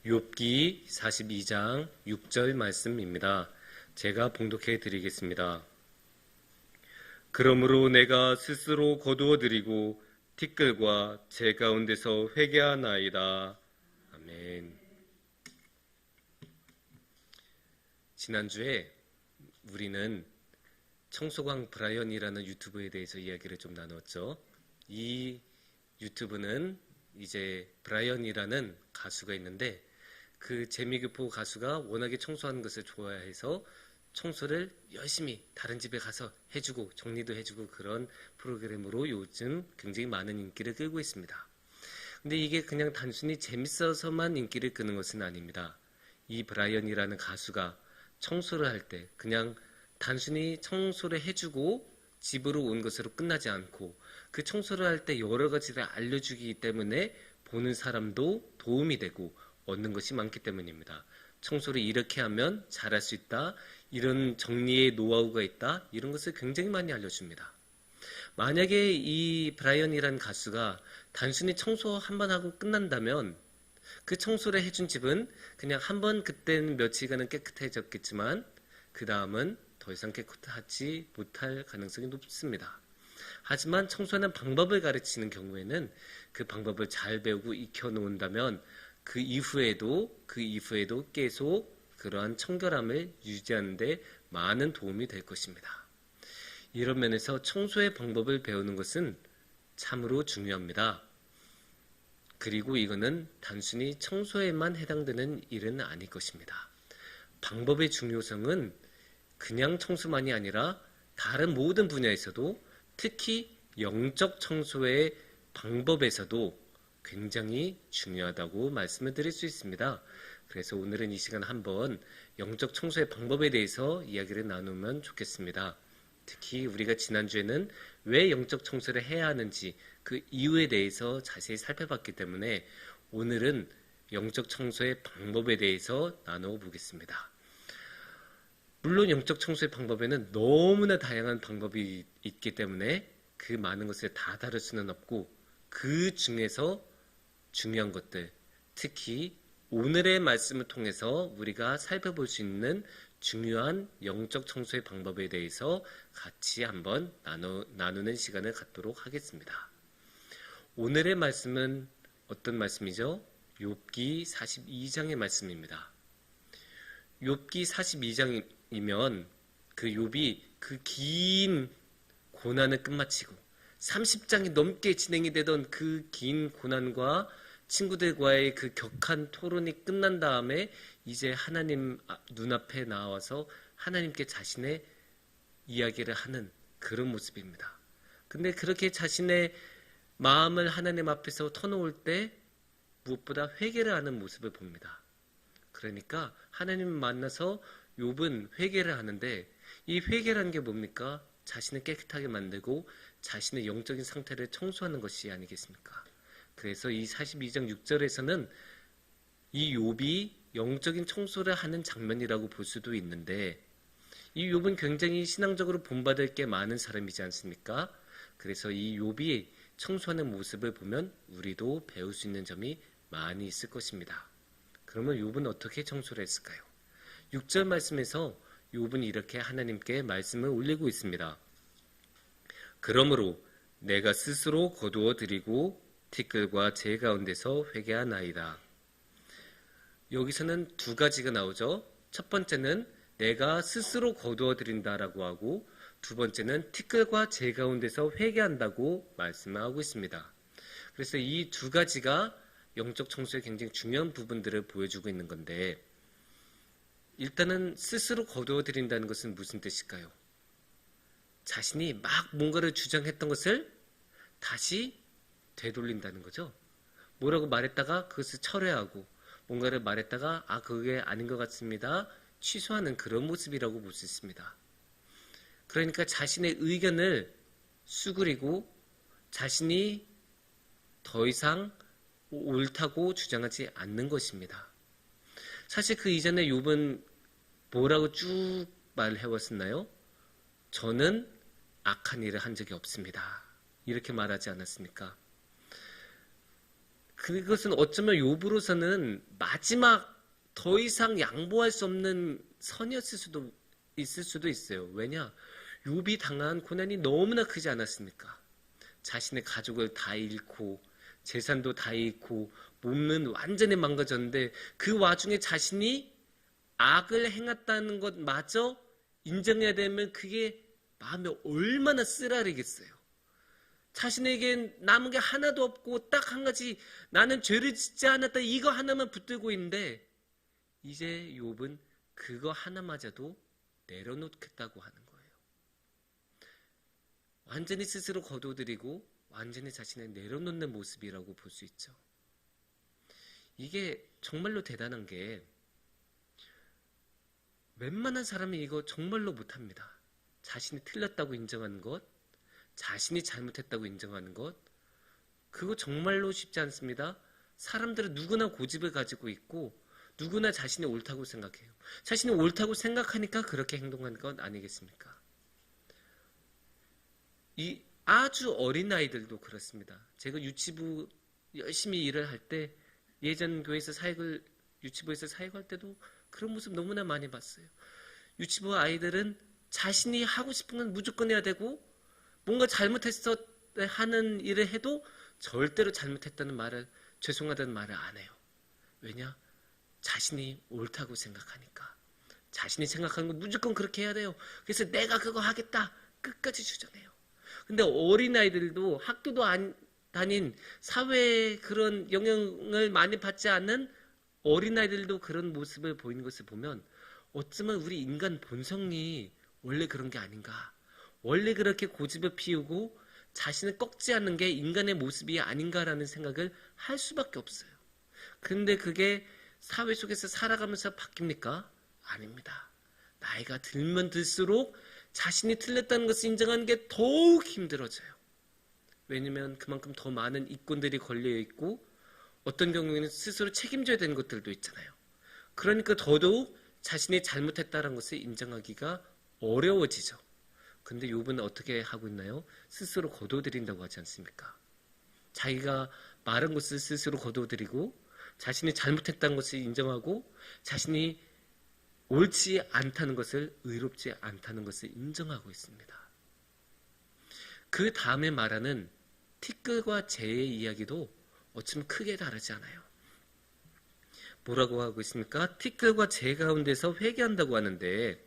욥기 42장 6절 말씀입니다. 제가 봉독해 드리겠습니다. 그러므로 내가 스스로 거두어 드리고 티끌과 제 가운데서 회개하나이다. 아멘. 지난주에 우리는 청소광 브라이언이라는 유튜브에 대해서 이야기를 좀 나눴죠. 이 유튜브는 이제 브라이언이라는 가수가 있는데 그 재미교포 가수가 워낙에 청소하는 것을 좋아해서 청소를 열심히 다른 집에 가서 해주고 정리도 해주고 그런 프로그램으로 요즘 굉장히 많은 인기를 끌고 있습니다. 근데 이게 그냥 단순히 재밌어서만 인기를 끄는 것은 아닙니다. 이 브라이언이라는 가수가 청소를 할 때 그냥 단순히 청소를 해주고 집으로 온 것으로 끝나지 않고 그 청소를 할 때 여러 가지를 알려주기 때문에 보는 사람도 도움이 되고 얻는 것이 많기 때문입니다. 청소를 이렇게 하면 잘할 수 있다. 이런 정리의 노하우가 있다. 이런 것을 굉장히 많이 알려줍니다. 만약에 이 브라이언이라는 가수가 단순히 청소 한 번 하고 끝난다면 그 청소를 해준 집은 그냥 한 번 그때는 며칠간은 깨끗해졌겠지만 그 다음은 더 이상 깨끗하지 못할 가능성이 높습니다. 하지만 청소하는 방법을 가르치는 경우에는 그 방법을 잘 배우고 익혀놓는다면 그 이후에도 계속 그러한 청결함을 유지하는 데 많은 도움이 될 것입니다. 이런 면에서 청소의 방법을 배우는 것은 참으로 중요합니다. 그리고 이거는 단순히 청소에만 해당되는 일은 아닐 것입니다. 방법의 중요성은 그냥 청소만이 아니라 다른 모든 분야에서도 특히 영적 청소의 방법에서도 굉장히 중요하다고 말씀을 드릴 수 있습니다. 그래서 오늘은 이 시간 한번 영적 청소의 방법에 대해서 이야기를 나누면 좋겠습니다. 특히 우리가 지난주에는 왜 영적 청소를 해야 하는지 그 이유에 대해서 자세히 살펴봤기 때문에 오늘은 영적 청소의 방법에 대해서 나누어 보겠습니다. 물론 영적 청소의 방법에는 너무나 다양한 방법이 있기 때문에 그 많은 것을 다 다룰 수는 없고 그 중에서 중요한 것들, 특히 오늘의 말씀을 통해서 우리가 살펴볼 수 있는 중요한 영적 청소의 방법에 대해서 같이 한번 나누는 시간을 갖도록 하겠습니다. 오늘의 말씀은 어떤 말씀이죠? 욥기 42장의 말씀입니다. 욥기 42장이면 그 욥이 그 긴 고난을 끝마치고 30장이 넘게 진행이 되던 그 긴 고난과 친구들과의 그 격한 토론이 끝난 다음에 이제 하나님 눈앞에 나와서 하나님께 자신의 이야기를 하는 그런 모습입니다. 근데 그렇게 자신의 마음을 하나님 앞에서 터놓을 때 무엇보다 회개를 하는 모습을 봅니다. 그러니까 하나님을 만나서 욥은 회개를 하는데 이 회개라는 게 뭡니까? 자신을 깨끗하게 만들고 자신의 영적인 상태를 청소하는 것이 아니겠습니까? 그래서 이 42장 6절에서는 이 욥이 영적인 청소를 하는 장면이라고 볼 수도 있는데 이 욥은 굉장히 신앙적으로 본받을 게 많은 사람이지 않습니까? 그래서 이 욥이 청소하는 모습을 보면 우리도 배울 수 있는 점이 많이 있을 것입니다. 그러면 욥은 어떻게 청소를 했을까요? 6절 말씀에서 욥은 이렇게 하나님께 말씀을 올리고 있습니다. 그러므로 내가 스스로 거두어 드리고 티끌과 제 가운데서 회개하나이다. 여기서는 두 가지가 나오죠. 첫 번째는 내가 스스로 거두어 드린다라고 하고 두 번째는 티끌과 제 가운데서 회개한다고 말씀하고 있습니다. 그래서 이 두 가지가 영적 청소의 굉장히 중요한 부분들을 보여주고 있는 건데 일단은 스스로 거두어 드린다는 것은 무슨 뜻일까요? 자신이 막 뭔가를 주장했던 것을 다시 되돌린다는 거죠. 뭐라고 말했다가 그것을 철회하고 뭔가를 말했다가 그게 아닌 것 같습니다. 취소하는 그런 모습이라고 볼 수 있습니다. 그러니까 자신의 의견을 수그리고 자신이 더 이상 옳다고 주장하지 않는 것입니다. 사실 그 이전에 욥은 뭐라고 쭉 말해왔었나요? 저는 악한 일을 한 적이 없습니다. 이렇게 말하지 않았습니까? 그것은 어쩌면 욥으로서는 마지막 더 이상 양보할 수 없는 선이었을 수도 있을 수도 있어요. 왜냐? 욥이 당한 고난이 너무나 크지 않았습니까? 자신의 가족을 다 잃고 재산도 다 잃고 몸은 완전히 망가졌는데 그 와중에 자신이 악을 행했다는 것마저 인정해야 되면 그게 마음에 얼마나 쓰라리겠어요. 자신에겐 남은 게 하나도 없고 딱 한 가지 나는 죄를 짓지 않았다 이거 하나만 붙들고 있는데 이제 욥은 그거 하나마저도 내려놓겠다고 하는 거예요. 완전히 스스로 거둬들이고 완전히 자신을 내려놓는 모습이라고 볼 수 있죠. 이게 정말로 대단한 게 웬만한 사람이 이거 정말로 못합니다. 자신이 틀렸다고 인정하는 것, 자신이 잘못했다고 인정하는 것, 그거 정말로 쉽지 않습니다. 사람들은 누구나 고집을 가지고 있고 누구나 자신이 옳다고 생각해요. 자신이 옳다고 생각하니까 그렇게 행동하는 것 아니겠습니까? 이 아주 어린 아이들도 그렇습니다. 제가 유치부 열심히 일을 할 때 예전 교회에서 유치부에서 사역할 때도 그런 모습 너무나 많이 봤어요. 유치부 아이들은 자신이 하고 싶은 건 무조건 해야 되고 뭔가 잘못했어 하는 일을 해도 절대로 잘못했다는 말을 죄송하다는 말을 안 해요. 왜냐? 자신이 옳다고 생각하니까. 자신이 생각하는 건 무조건 그렇게 해야 돼요. 그래서 내가 그거 하겠다. 끝까지 주장해요. 근데 어린아이들도 학교도 다닌 사회에 그런 영향을 많이 받지 않는 어린아이들도 그런 모습을 보이는 것을 보면 어쩌면 우리 인간 본성이 원래 그런 게 아닌가. 원래 그렇게 고집을 피우고 자신을 꺾지 않는 게 인간의 모습이 아닌가라는 생각을 할 수밖에 없어요. 근데 그게 사회 속에서 살아가면서 바뀝니까? 아닙니다. 나이가 들면 들수록 자신이 틀렸다는 것을 인정하는 게 더욱 힘들어져요. 왜냐면 그만큼 더 많은 이권들이 걸려있고 어떤 경우에는 스스로 책임져야 되는 것들도 있잖아요. 그러니까 더더욱 자신이 잘못했다는 것을 인정하기가 어려워지죠. 근데 욥은 어떻게 하고 있나요? 스스로 거둬들인다고 하지 않습니까? 자기가 말한 것을 스스로 거둬들이고 자신이 잘못했다는 것을 인정하고 자신이 옳지 않다는 것을 의롭지 않다는 것을 인정하고 있습니다. 그 다음에 말하는 티끌과 재의 이야기도 어쩌면 크게 다르지 않아요. 뭐라고 하고 있습니까? 티끌과 재 가운데서 회개한다고 하는데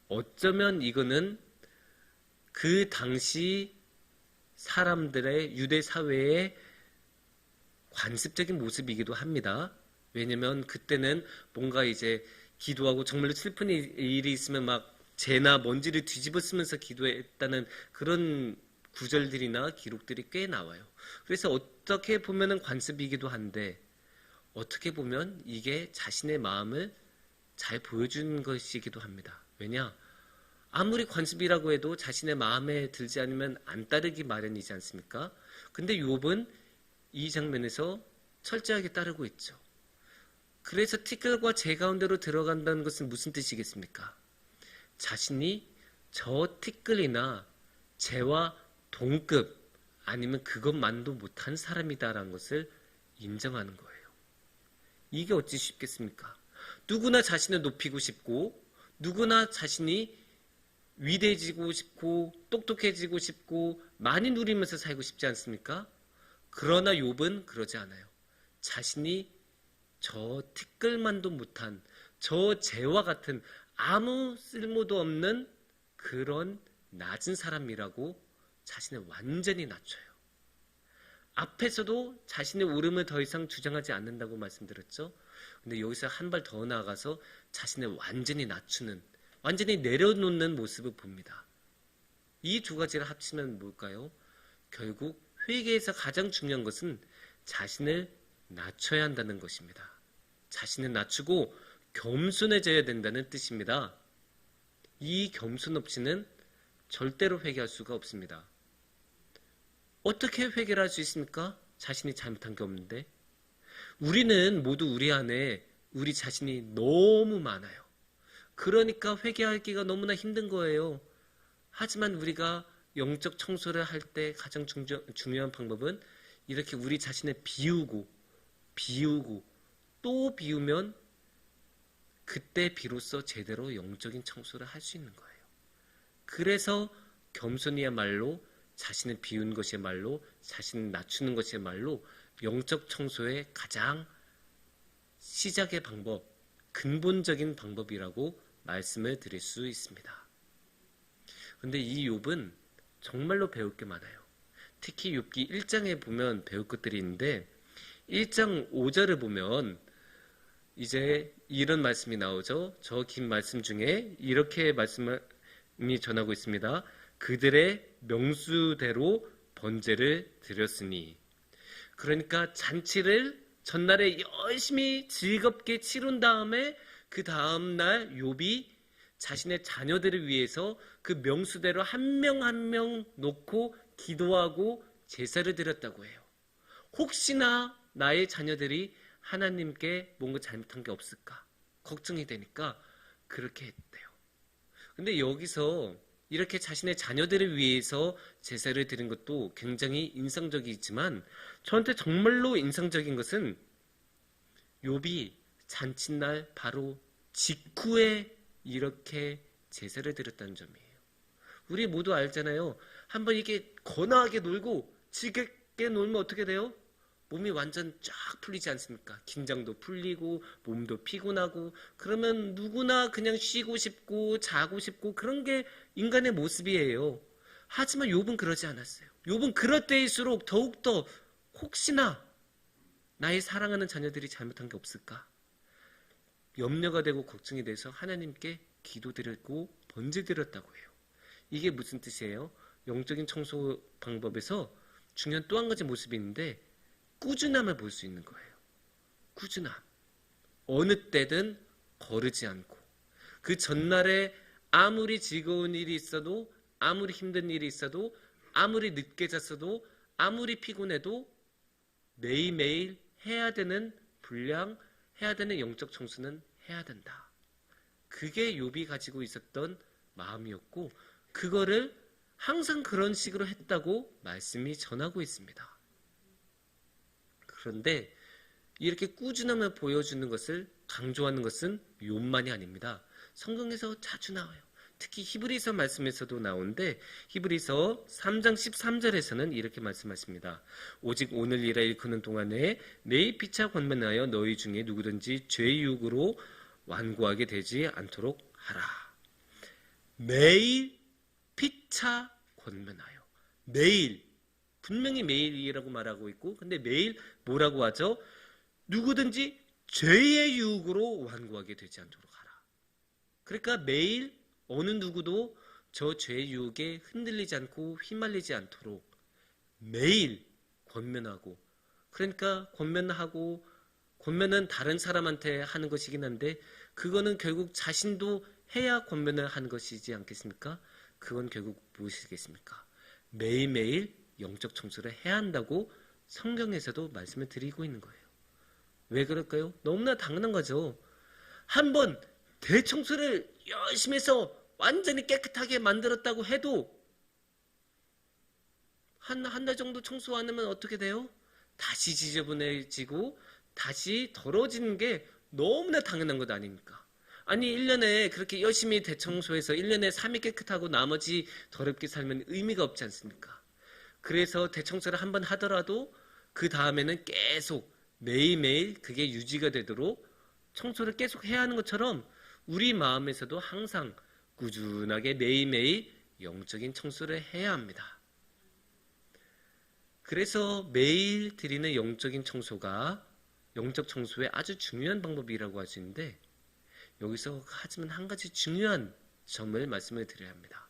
어쩌면 이거는 그 당시 사람들의 유대 사회의 관습적인 모습이기도 합니다. 왜냐면 그때는 뭔가 이제 기도하고 정말로 슬픈 일이 있으면 막 재나 먼지를 뒤집어 쓰면서 기도했다는 그런 구절들이나 기록들이 꽤 나와요. 그래서 어떻게 보면은 관습이기도 한데 어떻게 보면 이게 자신의 마음을 잘 보여주는 것이기도 합니다. 왜냐? 아무리 관습이라고 해도 자신의 마음에 들지 않으면 안 따르기 마련이지 않습니까? 근데 욥은 이 장면에서 철저하게 따르고 있죠. 그래서 티끌과 재 가운데로 들어간다는 것은 무슨 뜻이겠습니까? 자신이 저 티끌이나 재와 동급 아니면 그것만도 못한 사람이다라는 것을 인정하는 거예요. 이게 어찌 쉽겠습니까? 누구나 자신을 높이고 싶고 누구나 자신이 위대해지고 싶고 똑똑해지고 싶고 많이 누리면서 살고 싶지 않습니까? 그러나 욥은 그러지 않아요. 자신이 저 티끌만도 못한 저 재와 같은 아무 쓸모도 없는 그런 낮은 사람이라고 자신을 완전히 낮춰요. 앞에서도 자신의 옳음을 더 이상 주장하지 않는다고 말씀드렸죠. 근데 여기서 한 발 더 나아가서 자신을 완전히 낮추는, 완전히 내려놓는 모습을 봅니다. 이 두 가지를 합치면 뭘까요? 결국 회개에서 가장 중요한 것은 자신을 낮춰야 한다는 것입니다. 자신을 낮추고 겸손해져야 된다는 뜻입니다. 이 겸손 없이는 절대로 회개할 수가 없습니다. 어떻게 회개를 할 수 있습니까? 자신이 잘못한 게 없는데. 우리는 모두 우리 안에 우리 자신이 너무 많아요. 그러니까 회개하기가 너무나 힘든 거예요. 하지만 우리가 영적 청소를 할 때 가장 중요한 방법은 이렇게 우리 자신을 비우고 또 비우면 그때 비로소 제대로 영적인 청소를 할 수 있는 거예요. 그래서 겸손이야말로 자신을 비우는 것이야말로 자신을 낮추는 것이야말로 영적 청소의 가장 시작의 방법, 근본적인 방법이라고 말씀을 드릴 수 있습니다. 그런데 이 욥은 정말로 배울 게 많아요. 특히 욥기 1장에 보면 배울 것들이 있는데 1장 5절을 보면 이제 이런 말씀이 나오죠. 저 긴 말씀 중에 이렇게 말씀이 전하고 있습니다. 그들의 명수대로 번제를 드렸으니, 그러니까 잔치를 전날에 열심히 즐겁게 치룬 다음에 그 다음날 욥이 자신의 자녀들을 위해서 그 명수대로 한 명 한 명 놓고 기도하고 제사를 드렸다고 해요. 혹시나 나의 자녀들이 하나님께 뭔가 잘못한 게 없을까 걱정이 되니까 그렇게 했대요. 근데 여기서 이렇게 자신의 자녀들을 위해서 제사를 드린 것도 굉장히 인상적이지만 저한테 정말로 인상적인 것은 욥이 잔칫날 바로 직후에 이렇게 제사를 드렸다는 점이에요. 우리 모두 알잖아요. 한번 이게 거나하게 놀고 즐겁게 놀면 어떻게 돼요? 몸이 완전 쫙 풀리지 않습니까? 긴장도 풀리고 몸도 피곤하고 그러면 누구나 그냥 쉬고 싶고 자고 싶고 그런 게 인간의 모습이에요. 하지만 욥은 그러지 않았어요. 욥은 그럴 때일수록 더욱더 혹시나 나의 사랑하는 자녀들이 잘못한 게 없을까? 염려가 되고 걱정이 돼서 하나님께 기도드렸고 번제드렸다고 해요. 이게 무슨 뜻이에요? 영적인 청소 방법에서 중요한 또 한 가지 모습이 있는데 꾸준함을 볼 수 있는 거예요. 꾸준함. 어느 때든 거르지 않고 그 전날에 아무리 즐거운 일이 있어도 아무리 힘든 일이 있어도 아무리 늦게 잤어도 아무리 피곤해도 매일매일 해야 되는 분량, 해야 되는 영적 청소는 해야 된다. 그게 욥이 가지고 있었던 마음이었고 그거를 항상 그런 식으로 했다고 말씀이 전하고 있습니다. 그런데 이렇게 꾸준함을 보여주는 것을 강조하는 것은 욥만이 아닙니다. 성경에서 자주 나와요. 특히 히브리서 말씀에서도 나오는데 히브리서 3장 13절에서는 이렇게 말씀하십니다. 오직 오늘이라 일컫는 동안에 매일 피차 권면하여 너희 중에 누구든지 죄의 유혹으로 완고하게 되지 않도록 하라. 매일 피차 권면하여. 매일. 분명히 매일이라고 말하고 있고 근데 매일 뭐라고 하죠? 누구든지 죄의 유혹으로 완고하게 되지 않도록 하라. 그러니까 매일 어느 누구도 저 죄의 유혹에 흔들리지 않고 휘말리지 않도록 매일 권면하고, 그러니까 권면은 다른 사람한테 하는 것이긴 한데 그거는 결국 자신도 해야 권면을 하는 것이지 않겠습니까? 그건 결국 무엇이겠습니까? 매일매일 영적 청소를 해야 한다고 성경에서도 말씀을 드리고 있는 거예요. 왜 그럴까요? 너무나 당연한 거죠. 한번 대청소를 열심히 해서 완전히 깨끗하게 만들었다고 해도 한 달 정도 청소 안 하면 어떻게 돼요? 다시 지저분해지고 다시 더러워지는 게 너무나 당연한 것 아닙니까? 아니 1년에 그렇게 열심히 대청소해서 1년에 3일 깨끗하고 나머지 더럽게 살면 의미가 없지 않습니까? 그래서 대청소를 한번 하더라도 그 다음에는 계속 매일매일 그게 유지가 되도록 청소를 계속 해야 하는 것처럼 우리 마음에서도 항상 꾸준하게 매일매일 영적인 청소를 해야 합니다. 그래서 매일 드리는 영적인 청소가 영적 청소의 아주 중요한 방법이라고 할 수 있는데 여기서 하지만 한 가지 중요한 점을 말씀을 드려야 합니다.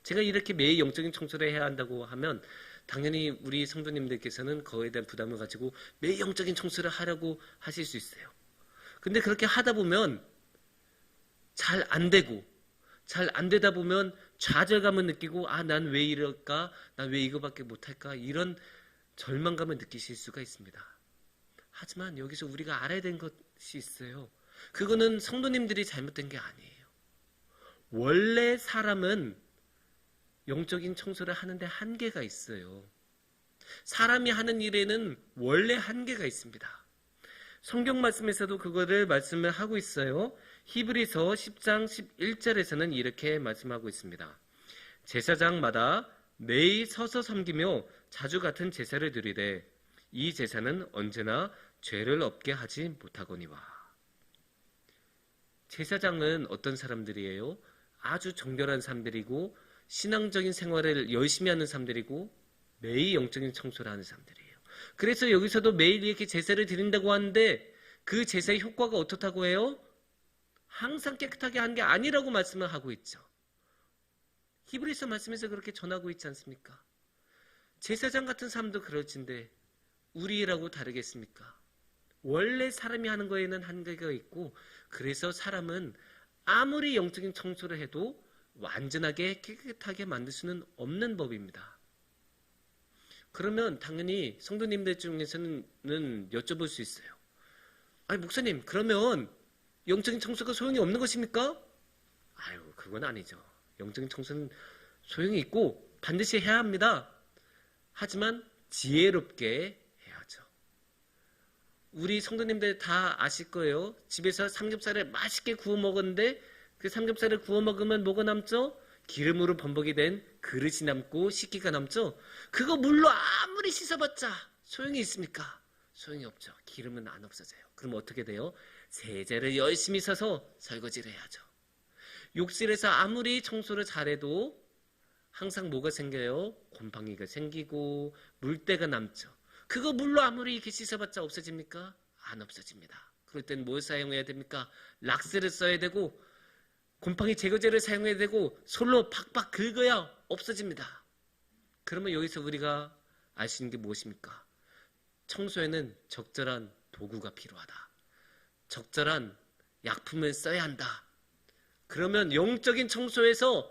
제가 이렇게 매일 영적인 청소를 해야 한다고 하면 당연히 우리 성도님들께서는 그거에 대한 부담을 가지고 매일 영적인 청소를 하려고 하실 수 있어요. 근데 그렇게 하다 보면 잘 안 되고 잘 안 되다 보면 좌절감을 느끼고 난 왜 이럴까? 난 왜 이거밖에 못할까? 이런 절망감을 느끼실 수가 있습니다. 하지만 여기서 우리가 알아야 되는 것이 있어요. 그거는 성도님들이 잘못된 게 아니에요. 원래 사람은 영적인 청소를 하는데 한계가 있어요. 사람이 하는 일에는 원래 한계가 있습니다. 성경 말씀에서도 그거를 말씀을 하고 있어요. 히브리서 10장 11절에서는 이렇게 말씀하고 있습니다. 제사장마다 매일 서서 섬기며 자주 같은 제사를 드리되 이 제사는 언제나 죄를 없게 하지 못하거니와. 제사장은 어떤 사람들이에요? 아주 정결한 사람들이고 신앙적인 생활을 열심히 하는 사람들이고 매일 영적인 청소를 하는 사람들이에요. 그래서 여기서도 매일 이렇게 제사를 드린다고 하는데 그 제사의 효과가 어떻다고 해요? 항상 깨끗하게 한 게 아니라고 말씀을 하고 있죠. 히브리서 말씀에서 그렇게 전하고 있지 않습니까? 제사장 같은 사람도 그럴진데 우리라고 다르겠습니까? 원래 사람이 하는 거에는 한계가 있고 그래서 사람은 아무리 영적인 청소를 해도 완전하게 깨끗하게 만들 수는 없는 법입니다. 그러면 당연히 성도님들 중에서는 여쭤볼 수 있어요. 아니 목사님 그러면 영적인 청소가 소용이 없는 것입니까? 아유 그건 아니죠. 영적인 청소는 소용이 있고 반드시 해야 합니다. 하지만 지혜롭게 해야죠. 우리 성도님들 다 아실 거예요. 집에서 삼겹살을 맛있게 구워 먹었는데 그 삼겹살을 구워 먹으면 뭐가 남죠? 기름으로 범벅이 된 그릇이 남고 식기가 남죠? 그거 물로 아무리 씻어봤자 소용이 있습니까? 소용이 없죠. 기름은 안 없어져요. 그럼 어떻게 돼요? 세제를 열심히 써서 설거지를 해야죠. 욕실에서 아무리 청소를 잘해도 항상 뭐가 생겨요? 곰팡이가 생기고 물때가 남죠. 그거 물로 아무리 이렇게 씻어봤자 없어집니까? 안 없어집니다. 그럴 땐 뭘 사용해야 됩니까? 락스를 써야 되고 곰팡이 제거제를 사용해야 되고 솔로 팍팍 긁어야 없어집니다. 그러면 여기서 우리가 알 수 있는 게 무엇입니까? 청소에는 적절한 도구가 필요하다. 적절한 약품을 써야 한다. 그러면 영적인 청소에서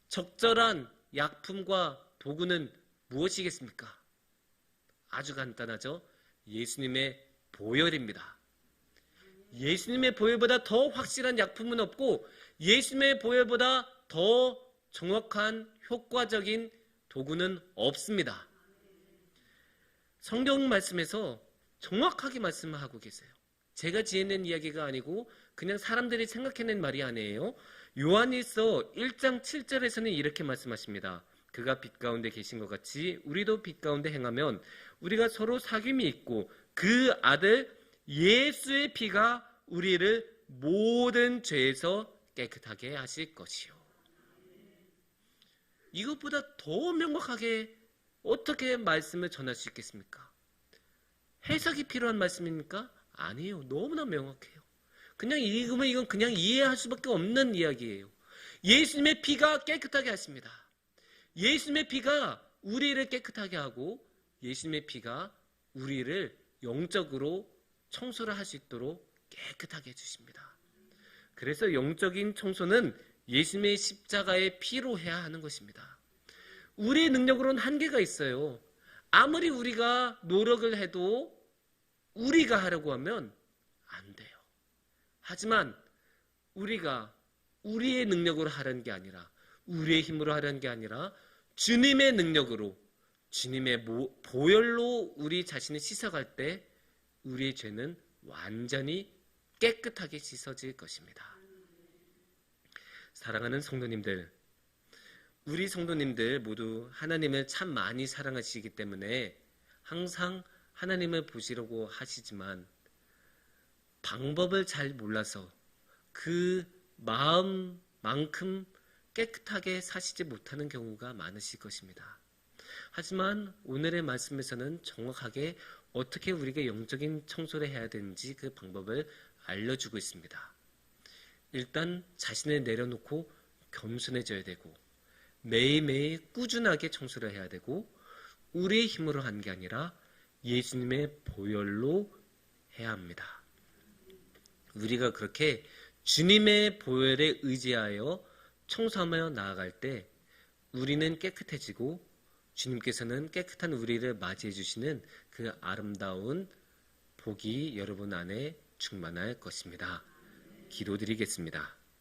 적절한 약품과 도구는 무엇이겠습니까? 아주 간단하죠. 예수님의 보혈입니다. 예수님의 보혈보다 더 확실한 약품은 없고 예수님의 보혈보다 더 정확한 효과적인 도구는 없습니다. 성경 말씀에서 정확하게 말씀을 하고 계세요. 제가 지어낸 이야기가 아니고 그냥 사람들이 생각해낸 말이 아니에요. 요한일서 1장 7절에서는 이렇게 말씀하십니다. 그가 빛 가운데 계신 것 같이 우리도 빛 가운데 행하면 우리가 서로 사귐이 있고 그 아들 예수의 피가 우리를 모든 죄에서 깨끗하게 하실 것이요. 이것보다 더 명확하게 어떻게 말씀을 전할 수 있겠습니까? 해석이 필요한 말씀입니까? 아니에요. 너무나 명확해요. 그냥 읽으면 이건 그냥 이해할 수밖에 없는 이야기예요. 예수님의 피가 깨끗하게 하십니다. 예수님의 피가 우리를 깨끗하게 하고 예수님의 피가 우리를 영적으로 청소를 할 수 있도록 깨끗하게 해주십니다. 그래서 영적인 청소는 예수님의 십자가의 피로 해야 하는 것입니다. 우리의 능력으로는 한계가 있어요. 아무리 우리가 노력을 해도 우리가 하려고 하면 안 돼요. 하지만 우리가 우리의 능력으로 하려는 게 아니라 우리의 힘으로 하려는 게 아니라 주님의 능력으로 주님의 보혈로 우리 자신을 씻어갈 때 우리의 죄는 완전히 깨끗하게 씻어질 것입니다. 사랑하는 성도님들, 우리 성도님들 모두 하나님을 참 많이 사랑하시기 때문에 항상 하나님을 보시려고 하시지만 방법을 잘 몰라서 그 마음만큼 깨끗하게 사시지 못하는 경우가 많으실 것입니다. 하지만 오늘의 말씀에서는 정확하게 어떻게 우리가 영적인 청소를 해야 되는지 그 방법을 알려주고 있습니다. 일단 자신을 내려놓고 겸손해져야 되고 매일매일 꾸준하게 청소를 해야 되고 우리의 힘으로 하는 게 아니라 예수님의 보혈로 해야 합니다. 우리가 그렇게 주님의 보혈에 의지하여 청소하며 나아갈 때 우리는 깨끗해지고 주님께서는 깨끗한 우리를 맞이해 주시는 그 아름다운 복이 여러분 안에 충만할 것입니다. 기도드리겠습니다.